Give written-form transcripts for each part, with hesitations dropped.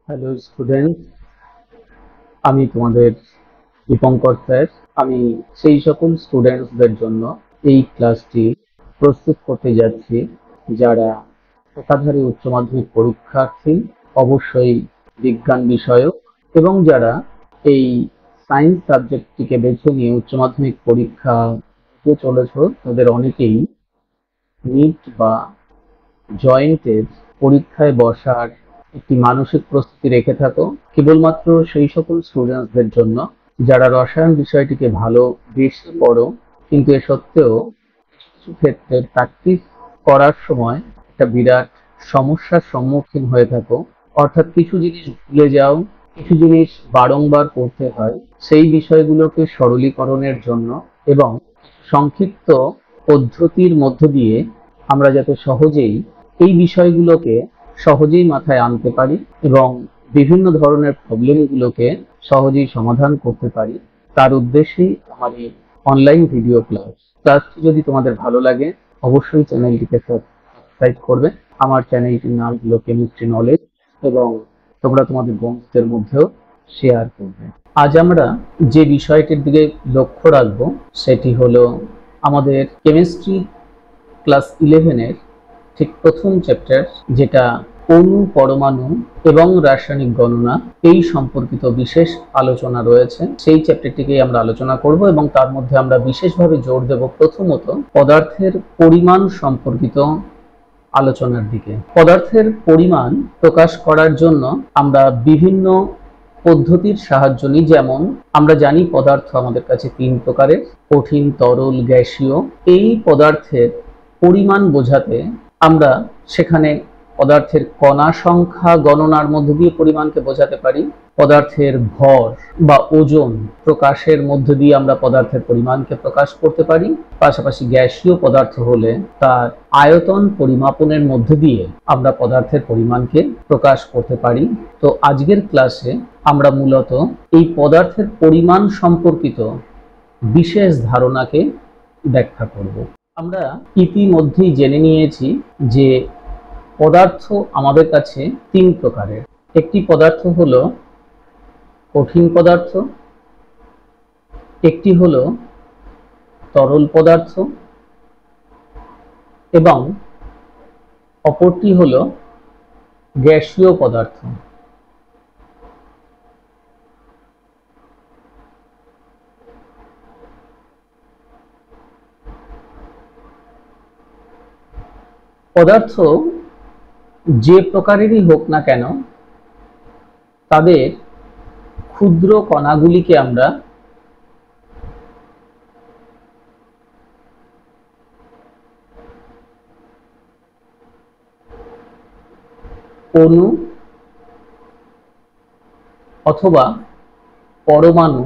Hello student, আমি তোমাদের Dipankar sir. আমি সেই সকল স্টুডেন্টসদের জন্য এই ক্লাসটি প্রস্তুত করতে যাচ্ছি যারা একাধারে উচ্চ মাধ্যমিক পরীক্ষার্থী, অবশ্যই বিজ্ঞান বিষয়ক, এবং যারা এই সায়েন্স সাবজেক্টটিকে বেছে নিয়ে উচ্চ মাধ্যমিক পরীক্ষা দিতে চলেছ। তাদের অনেকেই নিট বা জয়েন্টের পরীক্ষায় বসার একটি মানসিক প্রস্তুতি রেখে থাকো। কেবলমাত্র সেই সকল স্টুডেন্টসদের জন্য যারা রসায়ন বিষয়টিকে ভালো বেশি পড়ো, কিন্তু এ সত্ত্বেও কিছু ক্ষেত্রে প্র্যাকটিস করার সময় একটা বিরাট সমস্যার সম্মুখীন হয়ে থাকো। অর্থাৎ কিছু জিনিস ভুলে যাও, কিছু জিনিস বারংবার পড়তে হয়। সেই বিষয়গুলোকে সরলীকরণের জন্য এবং সংক্ষিপ্ত পদ্ধতির মধ্য দিয়ে আমরা যাতে সহজেই এই বিষয়গুলোকে সহজেই মাথায় আনতে পারি এবং বিভিন্ন ধরনের প্রবলেমগুলোকে সহজেই সমাধান করতে পারি, তার উদ্দেশ্যেই আমার এই অনলাইন ভিডিও ক্লাসটি যদি তোমাদের ভালো লাগে অবশ্যই চ্যানেলটিকে সাবস্ক্রাইব করবে। আমার চ্যানেলটির নাম হলো কেমিস্ট্রি নলেজ, এবং তোমরা তোমাদের বন্ধুদের মধ্যেও শেয়ার করবে। আজ আমরা যে বিষয়টির দিকে লক্ষ্য রাখবো সেটি হলো আমাদের কেমিস্ট্রি ক্লাস 11-এর ঠিক প্রথম চ্যাপ্টার, যেটা অণু, পরমাণু এবং রাসায়নিক গণনা এই সম্পর্কিত বিশেষ আলোচনা রয়েছে। সেই চ্যাপ্টারটিকেই আমরা আলোচনা করব এবং তার মধ্যে আমরা বিশেষভাবে জোর দেব প্রথমত পদার্থের পরিমাণ সম্পর্কিত আলোচনার দিকে। পদার্থের পরিমাণ প্রকাশ করার জন্য আমরা বিভিন্ন পদ্ধতির সাহায্য নিই। যেমন আমরা জানি পদার্থ আমাদের কাছে তিন প্রকারের: কঠিন, তরল, গ্যাসীয়। এই পদার্থের পরিমাণ বোঝাতে আমরা সেখানে পদার্থের কণা সংখ্যা গণনার মধ্য দিয়ে পরিমাণকে বোঝাতে পারি, পদার্থের ভর বা ওজন প্রকাশের মধ্য দিয়ে আমরা পদার্থের পরিমাণকে প্রকাশ করতে পারি। পাশাপাশি গ্যাসীয় পদার্থ হলে তার আয়তন পরিমাপনের মধ্য দিয়ে আমরা পদার্থের পরিমাণকে প্রকাশ করতে পারি। তো আজকের ক্লাসে আমরা মূলত এই পদার্থের পরিমাণ সম্পর্কিত বিশেষ ধারণাকে ব্যাখ্যা করব। আমরা ইতিমধ্যেই জেনে নিয়েছি যে পদার্থ আমাদের কাছে তিন প্রকারের। একটি পদার্থ হলো কঠিন পদার্থ, একটি হলো তরল পদার্থ এবং অপরটি হলো গ্যাসীয় পদার্থ। পদার্থ যে প্রকারেরই হোক না কেন, তাদের ক্ষুদ্র কণাগুলিকে আমরা অণু অথবা পরমাণু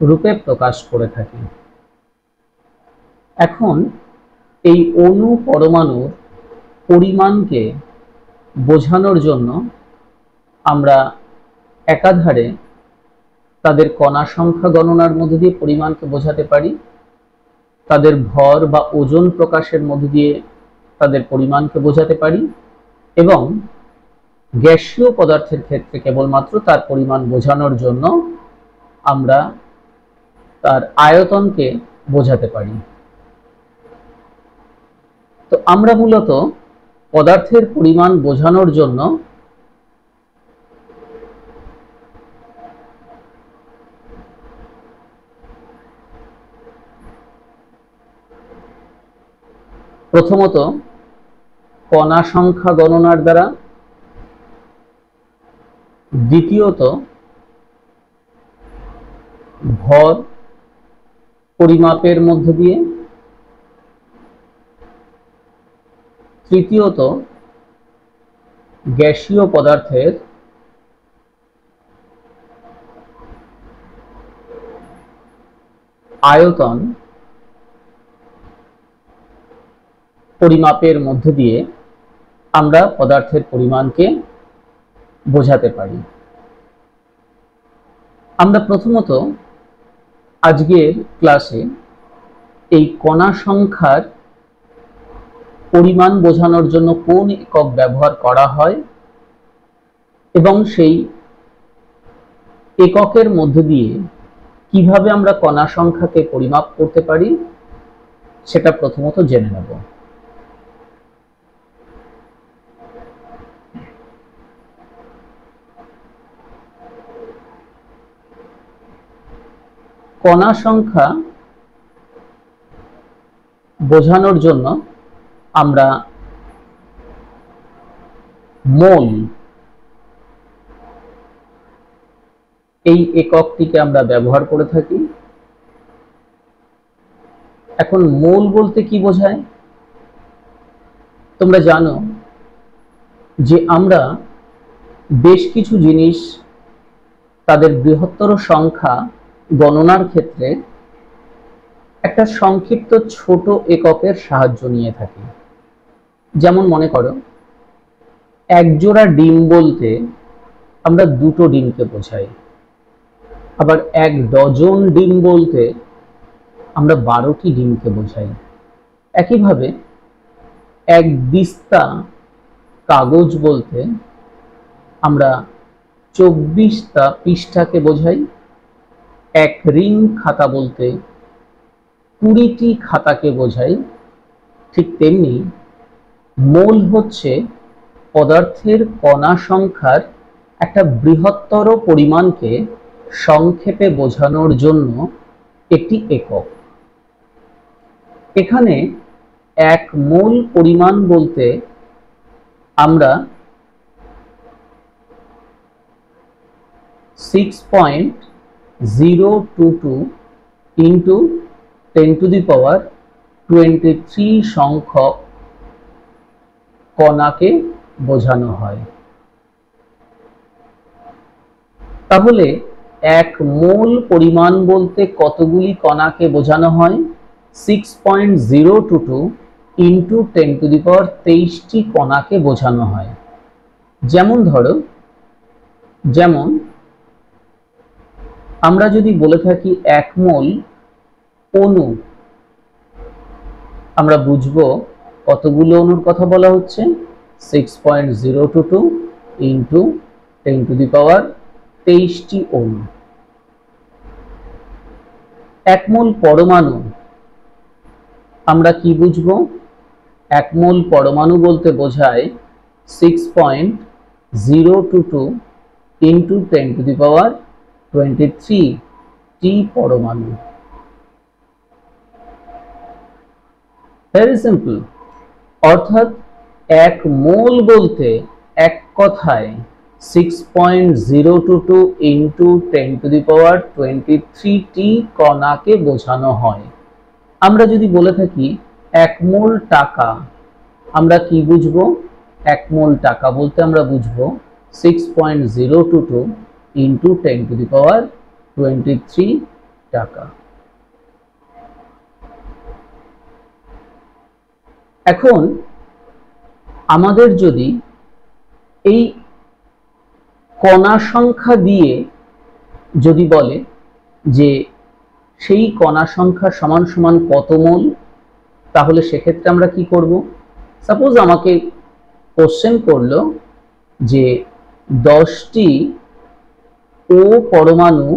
রূপে প্রকাশ করে থাকি। এখন এই অণু, পরমাণুর পরিমাণকে বোঝানোর জন্য আমরা একাধারে তাদের কণা সংখ্যা গণনার মধ্য দিয়ে পরিমাণকে বোঝাতে পারি, তাদের ভর বা ওজন প্রকাশের মধ্য দিয়ে তাদের পরিমাণকে বোঝাতে পারি, এবং গ্যাসীয় পদার্থের ক্ষেত্রে কেবলমাত্র তার পরিমাণ বোঝানোর জন্য আমরা তার আয়তনকে বোঝাতে পারি। তো আমরা মূলত পদার্থের পরিমাণ বোঝানোর জন্য প্রথমত কণা সংখ্যা গণনার দ্বারা, দ্বিতীয়ত ভর পরিমাপের মধ্য দিয়ে, তৃতীয়ত গ্যাসীয় পদার্থের আয়তন পরিমাপের মধ্য দিয়ে আমরা পদার্থের পরিমাণকে বোঝাতে পারি। আমরা প্রথমত আজকের ক্লাসে এই কণা সংখ্যার পরিমাণ বোঝানোর জন্য কোন একক ব্যবহার করা হয় এবং সেই এককের মধ্য দিয়ে কিভাবে আমরা কণা সংখ্যাকে পরিমাপ করতে পারি সেটা প্রথমত জেনে নেব। কণা সংখ্যা বোঝানোর জন্য আমরা মোল এই এককটিকে আমরা ব্যবহার করে থাকি। এখন মোল বলতে কি বোঝায়? তোমরা জানো যে আমরা বেশ কিছু জিনিস তাদের বৃহত্তর সংখ্যা গণনার ক্ষেত্রে একটা সংক্ষিপ্ত ছোট এককের সাহায্য নিয়ে থাকি। যেমন মনে করো, এক জোড়া ডিম বলতে আমরা দুটো ডিমকে বোঝাই, আবার এক ডজন ডিম বলতে আমরা 12টি ডিমকে বোঝাই। একইভাবে এক দিস্তা কাগজ বলতে আমরা 24টা পৃষ্ঠাকে বোঝাই। এক রিং খাতা বলতে 20টি খাতাকে বোঝাই। ঠিক তেমনি মোল হচ্ছে পদার্থের কণা সংখ্যার একটা বৃহত্তর পরিমাণকে সংক্ষেপে বোঝানোর জন্য একটি একক। এখানে এক মোল পরিমাণ বলতে আমরা 6.022 ইন্টু 10⁻23 সংখ্যক কণাকে বোঝানো হয়। তাহলে এক মোল পরিমাণ বলতে কতগুলি কণাকে বোঝানো হয়? 6.022 ইন্টু 10⁻23টি কণাকে বোঝানো হয়। যেমন ধরো, যেমন আমরা যদি বলে থাকি এক মোল অণু, আমরা বুঝবো কতগুলো অণুর কথা বলা হচ্ছে? 6.022 ইন্টু 10⁻23টি অণু। এক মোল পরমাণু আমরা কি বুঝবো? এক মোল পরমাণু বলতে বোঝায় 6.022 ইন্টু 10⁻23টি পরমাণু। Very simple. অর্থাৎ এক মোল বলতে এক কথায় 6.022 ইন্টু 10⁻23টি কণাকে বোঝানো হয়। আমরা যদি বলে থাকি এক মোল টাকা, আমরা কি বুঝবো? এক মোল টাকা বলতে আমরা বুঝবো 6.022 ইন্টু 10⁻23 টাকা। এখন আমাদের যদি এই কণা সংখ্যা দিয়ে যদি বলে যে সেই কণা সংখ্যা সমান সমান কত মোল, তাহলে সেক্ষেত্রে আমরা কি করব? সাপোজ আমাকে কোশ্চেন করলো যে 10টি ও পরমাণু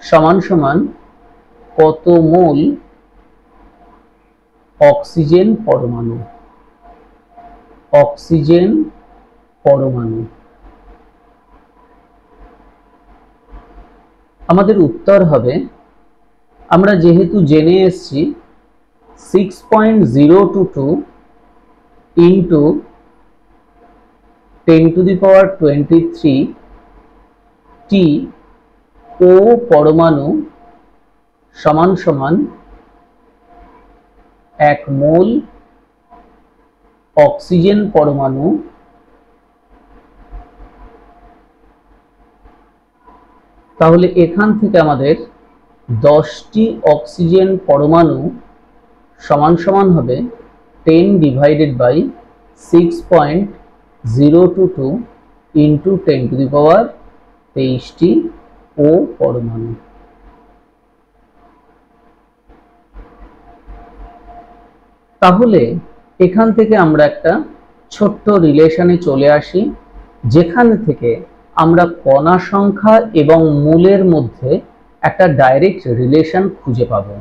সমান সমান কত মোল অক্সিজেন পরমাণু। অক্সিজেন পরমাণু। আমাদের উত্তর হবে, আমরা যেহেতু জেনে এসেছি 6.022 ইন্টু 10⁻23টি ও পরমাণু সমান সমান এক মোল অক্সিজেন পরমাণু। তাহলে এখান থেকে আমাদের 10টি অক্সিজেন পরমাণু সমান সমান হবে 10/6.022 ইন্টু 10⁻23টি ও পরমাণু। তাহলে এখান থেকে আমরা একটা ছোট্ট রিলেশনে চলে আসি, যেখান থেকে আমরা কণা সংখ্যা এবং মূলের মধ্যে একটা ডাইরেক্ট রিলেশন খুঁজে পাবো।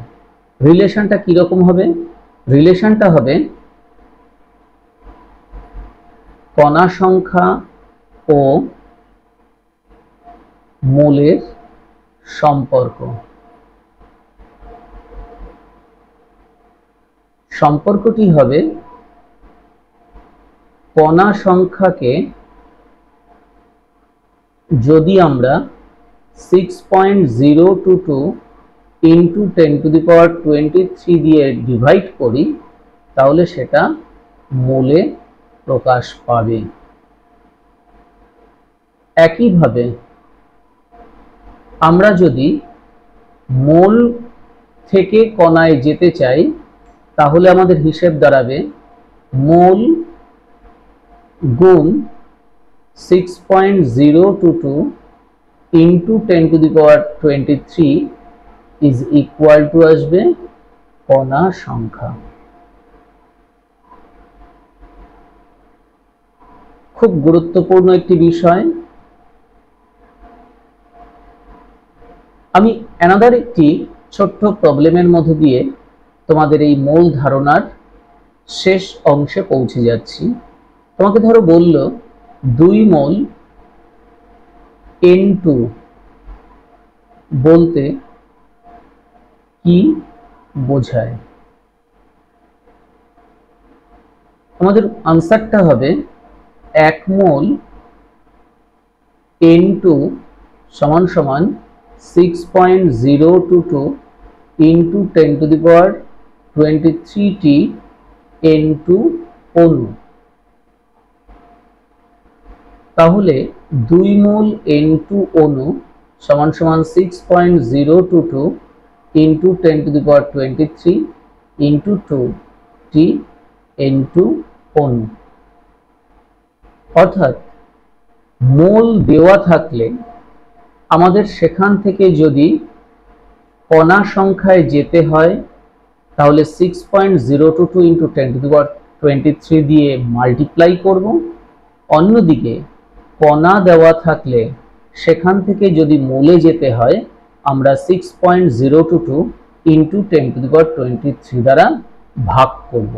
রিলেশনটা কিরকম হবে? রিলেশনটা হবে কণা সংখ্যা ও মোলের সম্পর্ক। সম্পর্কটি হবে কণা সংখ্যাকে যদি আমরা 6.022 ইন্টু 10⁻23 দিয়ে ডিভাইড করি তাহলে সেটা মোলে প্রকাশ পাবে। একইভাবে আমরা যদি মোল থেকে কণায় যেতে চাই তাহলে আমাদের হিসেব দাঁড়াবে মোল গুণ 6.022 ইন্টু 10⁻23 ইজ ইকুয়াল টু আসবে কণা সংখ্যা। খুব গুরুত্বপূর্ণ একটি বিষয়। আমি অ্যানাদার একটি ছোট্ট প্রবলেমের মধ্যে দিয়ে তোমাদের এই মূল ধারণার শেষ অংশে পৌঁছে যাচ্ছি। তোমাকে ধরো বলল 2 মোল N2 বলতে কি বোঝায়? আমাদের আনসারটা হবে 1 মোল N2 সমান সমান 6.022 ইন্টু 10⁻23 N2 অণু। তাহলে 2 মোল N2 অণু সমান সমান 6.022 ইন্টু 10⁻23 ইন্টু 2 N2 অণু। অর্থাৎ মোল দেওয়া থাকলে আমাদের সেখান থেকে যদি কণা সংখ্যায় যেতে হয় তাহলে 6.022 ইন্টু 10⁻23 দিয়ে মাল্টিপ্লাই করব। অন্যদিকে কণা দেওয়া থাকলে সেখান থেকে যদি মোলে যেতে হয় আমরা 6.022 ইন্টু 10⁻23 দ্বারা ভাগ করব।